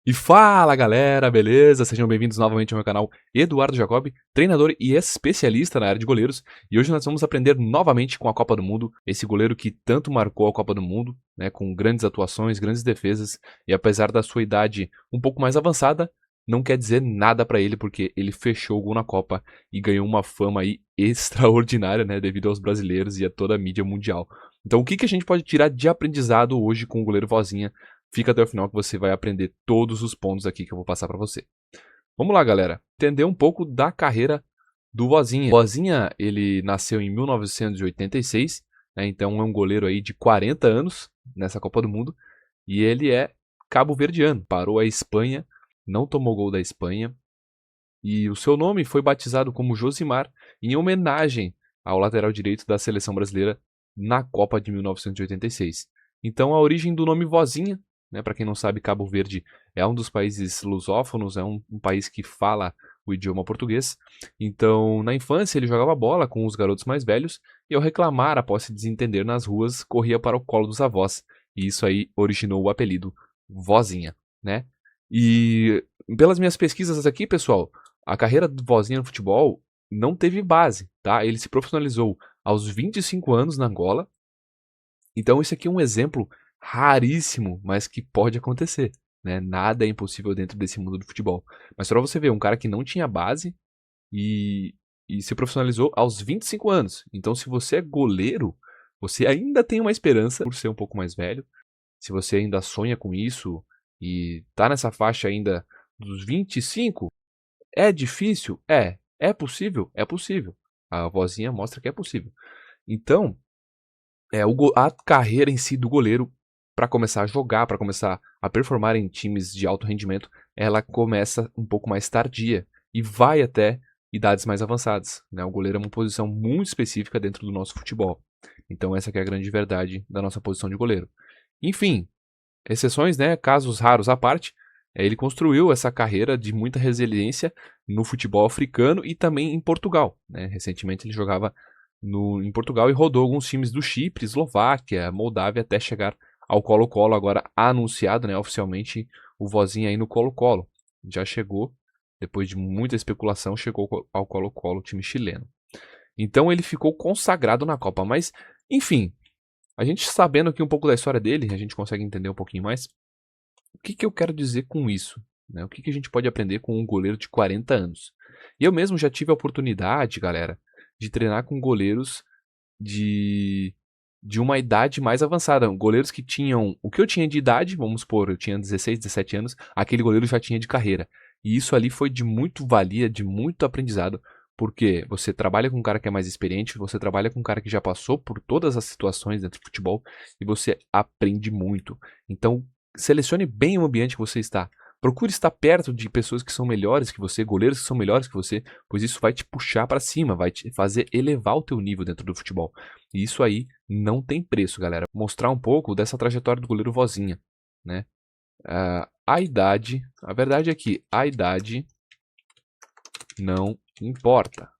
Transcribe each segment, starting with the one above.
E fala galera, beleza? Sejam bem-vindos novamente ao meu canal Eduardo Jacob, treinador e especialista na área de goleiros. E hoje nós vamos aprender novamente com a Copa do Mundo, esse goleiro que tanto marcou a Copa do Mundo, né, com grandes atuações, grandes defesas, e apesar da sua idade um pouco mais avançada, não quer dizer nada pra ele, porque ele fechou o gol na Copa e ganhou uma fama aí extraordinária, né, devido aos brasileiros e a toda a mídia mundial. Então o que a gente pode tirar de aprendizado hoje com o goleiro Vozinha? Fica até o final que você vai aprender todos os pontos aqui que eu vou passar para você. Vamos lá, galera. Entender um pouco da carreira do Vozinha. Vozinha, ele nasceu em 1986, né, então é um goleiro aí de 40 anos nessa Copa do Mundo. E ele é cabo-verdiano. Parou a Espanha, não tomou gol da Espanha. E o seu nome foi batizado como Josimar em homenagem ao lateral direito da seleção brasileira na Copa de 1986. Então a origem do nome Vozinha, né, para quem não sabe, Cabo Verde é um dos países lusófonos, é um país que fala o idioma português. Então, na infância, ele jogava bola com os garotos mais velhos e, ao reclamar após se desentender nas ruas, corria para o colo dos avós. E isso aí originou o apelido Vozinha, né? E pelas minhas pesquisas aqui, pessoal, a carreira do Vozinha no futebol não teve base, tá? Ele se profissionalizou aos 25 anos na Angola. Então esse aqui é um exemplo raríssimo, mas que pode acontecer, né? Nada é impossível dentro desse mundo do futebol. Mas só pra você ver, um cara que não tinha base e, e se profissionalizou aos 25 anos. Então se você é goleiro, você ainda tem uma esperança por ser um pouco mais velho. Se você ainda sonha com isso e tá nessa faixa ainda dos 25, é difícil? É. É possível? É possível. A vozinha mostra que é possível. Então, a carreira em si do goleiro, para começar a jogar, para começar a performar em times de alto rendimento, ela começa um pouco mais tardia e vai até idades mais avançadas, né? O goleiro é uma posição muito específica dentro do nosso futebol. Então essa que é a grande verdade da nossa posição de goleiro. Enfim, exceções, né, casos raros à parte, ele construiu essa carreira de muita resiliência no futebol africano e também em Portugal, né? Recentemente ele jogava em Portugal e rodou alguns times do Chipre, Eslováquia, Moldávia até chegar ao Colo-Colo, agora anunciado, né, oficialmente o Vozinha aí no Colo-Colo. Já chegou, depois de muita especulação, chegou ao Colo-Colo, time chileno. Então ele ficou consagrado na Copa, mas enfim, a gente sabendo aqui um pouco da história dele, a gente consegue entender um pouquinho mais. O que eu quero dizer com isso? Né? O que a gente pode aprender com um goleiro de 40 anos? Eu mesmo já tive a oportunidade, galera, de treinar com goleiros de, de uma idade mais avançada. Goleiros que tinham o que eu tinha de idade, vamos supor, eu tinha 16, 17 anos, aquele goleiro já tinha de carreira. E isso ali foi de muito valia, de muito aprendizado, porque você trabalha com um cara que é mais experiente, você trabalha com um cara que já passou por todas as situações dentro do futebol e você aprende muito. Então, selecione bem o ambiente que você está. Procure estar perto de pessoas que são melhores que você, goleiros que são melhores que você, pois isso vai te puxar para cima, vai te fazer elevar o teu nível dentro do futebol. E isso aí não tem preço, galera. Mostrar um pouco dessa trajetória do goleiro Vozinha, né? A idade, a verdade é que a idade não importa.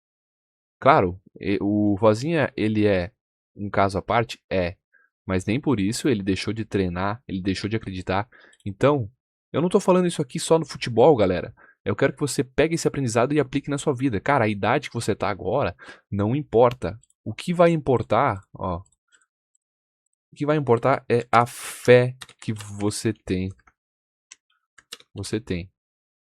Claro, o Vozinha, ele é um caso à parte? É. Mas nem por isso ele deixou de treinar, ele deixou de acreditar. Então, eu não tô falando isso aqui só no futebol, galera. Eu quero que você pegue esse aprendizado e aplique na sua vida. Cara, a idade que você tá agora não importa. O que vai importar, ó, o que vai importar é a fé que você tem. Você tem.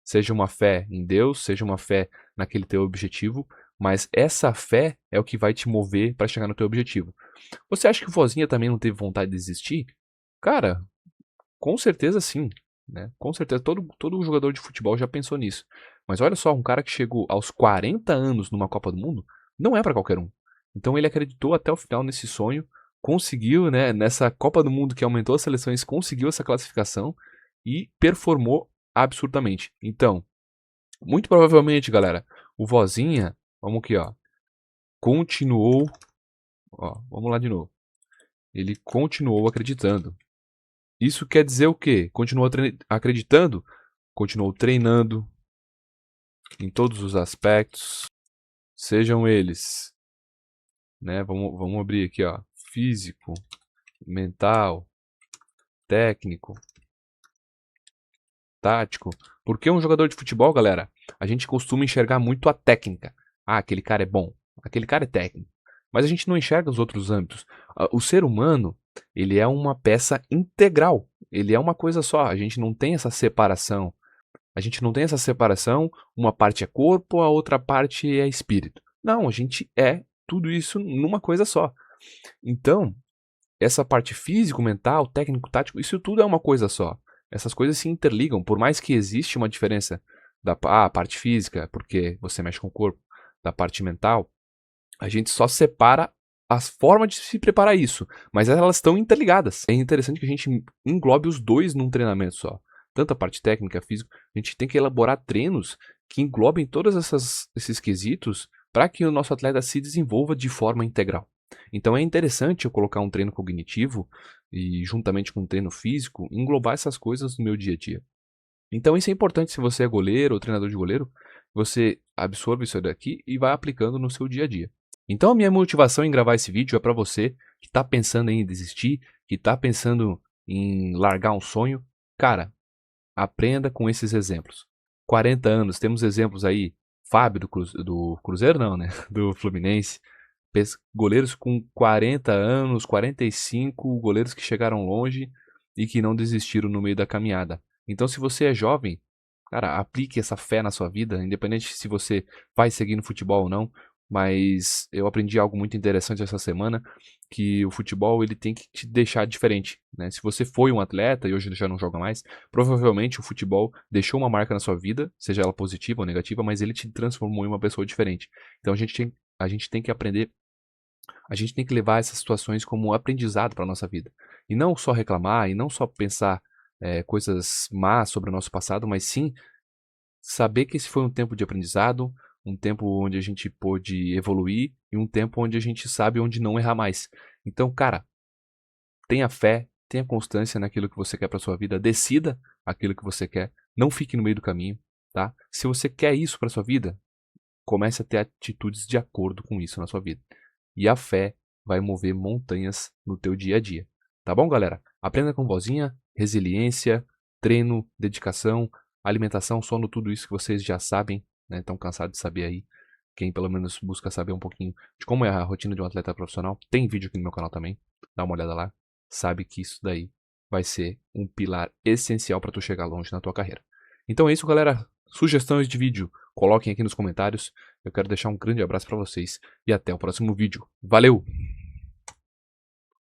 Seja uma fé em Deus, seja uma fé naquele teu objetivo, mas essa fé é o que vai te mover para chegar no teu objetivo. Você acha que o Vozinha também não teve vontade de desistir? Cara, com certeza sim, né? Com certeza todo jogador de futebol já pensou nisso. Mas olha só, um cara que chegou aos 40 anos numa Copa do Mundo não é para qualquer um. Então ele acreditou até o final nesse sonho, conseguiu, né, nessa Copa do Mundo que aumentou as seleções, conseguiu essa classificação e performou absurdamente. Então, muito provavelmente, galera, o Vozinha, vamos aqui, ó, continuou, ó, vamos lá de novo. Ele continuou acreditando. Isso quer dizer o quê? Continuou acreditando, continuou treinando em todos os aspectos, sejam eles, né? Vamos abrir aqui, ó, físico, mental, técnico, tático. Porque um jogador de futebol, galera, a gente costuma enxergar muito a técnica. Ah, aquele cara é bom, aquele cara é técnico. Mas a gente não enxerga os outros âmbitos. O ser humano, ele é uma peça integral. Ele é uma coisa só. A gente não tem essa separação. A gente não tem essa separação, uma parte é corpo, a outra parte é espírito. Não, a gente é tudo isso numa coisa só. Então, essa parte físico, mental, técnico, tático, isso tudo é uma coisa só. Essas coisas se interligam, por mais que existe uma diferença da parte física, porque você mexe com o corpo, da parte mental, a gente só separa as formas de se preparar isso, mas elas estão interligadas. É interessante que a gente englobe os dois num treinamento só. Tanto a parte técnica, física, a gente tem que elaborar treinos que englobem todos esses quesitos para que o nosso atleta se desenvolva de forma integral. Então é interessante eu colocar um treino cognitivo e, juntamente com um treino físico, englobar essas coisas no meu dia a dia. Então isso é importante se você é goleiro ou treinador de goleiro, você absorve isso daqui e vai aplicando no seu dia a dia. Então a minha motivação em gravar esse vídeo é para você que está pensando em desistir, que está pensando em largar um sonho. Cara, aprenda com esses exemplos. 40 anos, temos exemplos aí, Fábio do Cruzeiro não, né? Do Fluminense. Goleiros com 40 anos, 45, goleiros que chegaram longe e que não desistiram no meio da caminhada. Então, se você é jovem, cara, aplique essa fé na sua vida, independente se você vai seguir no futebol ou não. Mas eu aprendi algo muito interessante essa semana, que o futebol ele tem que te deixar diferente, né? Se você foi um atleta e hoje já não joga mais, provavelmente o futebol deixou uma marca na sua vida, seja ela positiva ou negativa, mas ele te transformou em uma pessoa diferente. Então a gente tem que aprender, a gente tem que levar essas situações como um aprendizado para a nossa vida. E não só reclamar, e não só pensar coisas más sobre o nosso passado, mas sim saber que esse foi um tempo de aprendizado, um tempo onde a gente pôde evoluir e um tempo onde a gente sabe onde não errar mais. Então, cara, tenha fé, tenha constância naquilo que você quer para sua vida, decida aquilo que você quer, não fique no meio do caminho, tá? Se você quer isso para sua vida, comece a ter atitudes de acordo com isso na sua vida. E a fé vai mover montanhas no teu dia a dia. Tá bom, galera? Aprenda com vozinha, resiliência, treino, dedicação, alimentação, sono, tudo isso que vocês já sabem, né? Estão cansados de saber aí. Quem pelo menos busca saber um pouquinho de como é a rotina de um atleta profissional, tem vídeo aqui no meu canal também. Dá uma olhada lá. Sabe que isso daí vai ser um pilar essencial para tu chegar longe na tua carreira. Então é isso, galera. Sugestões de vídeo, coloquem aqui nos comentários. Eu quero deixar um grande abraço para vocês e até o próximo vídeo. Valeu!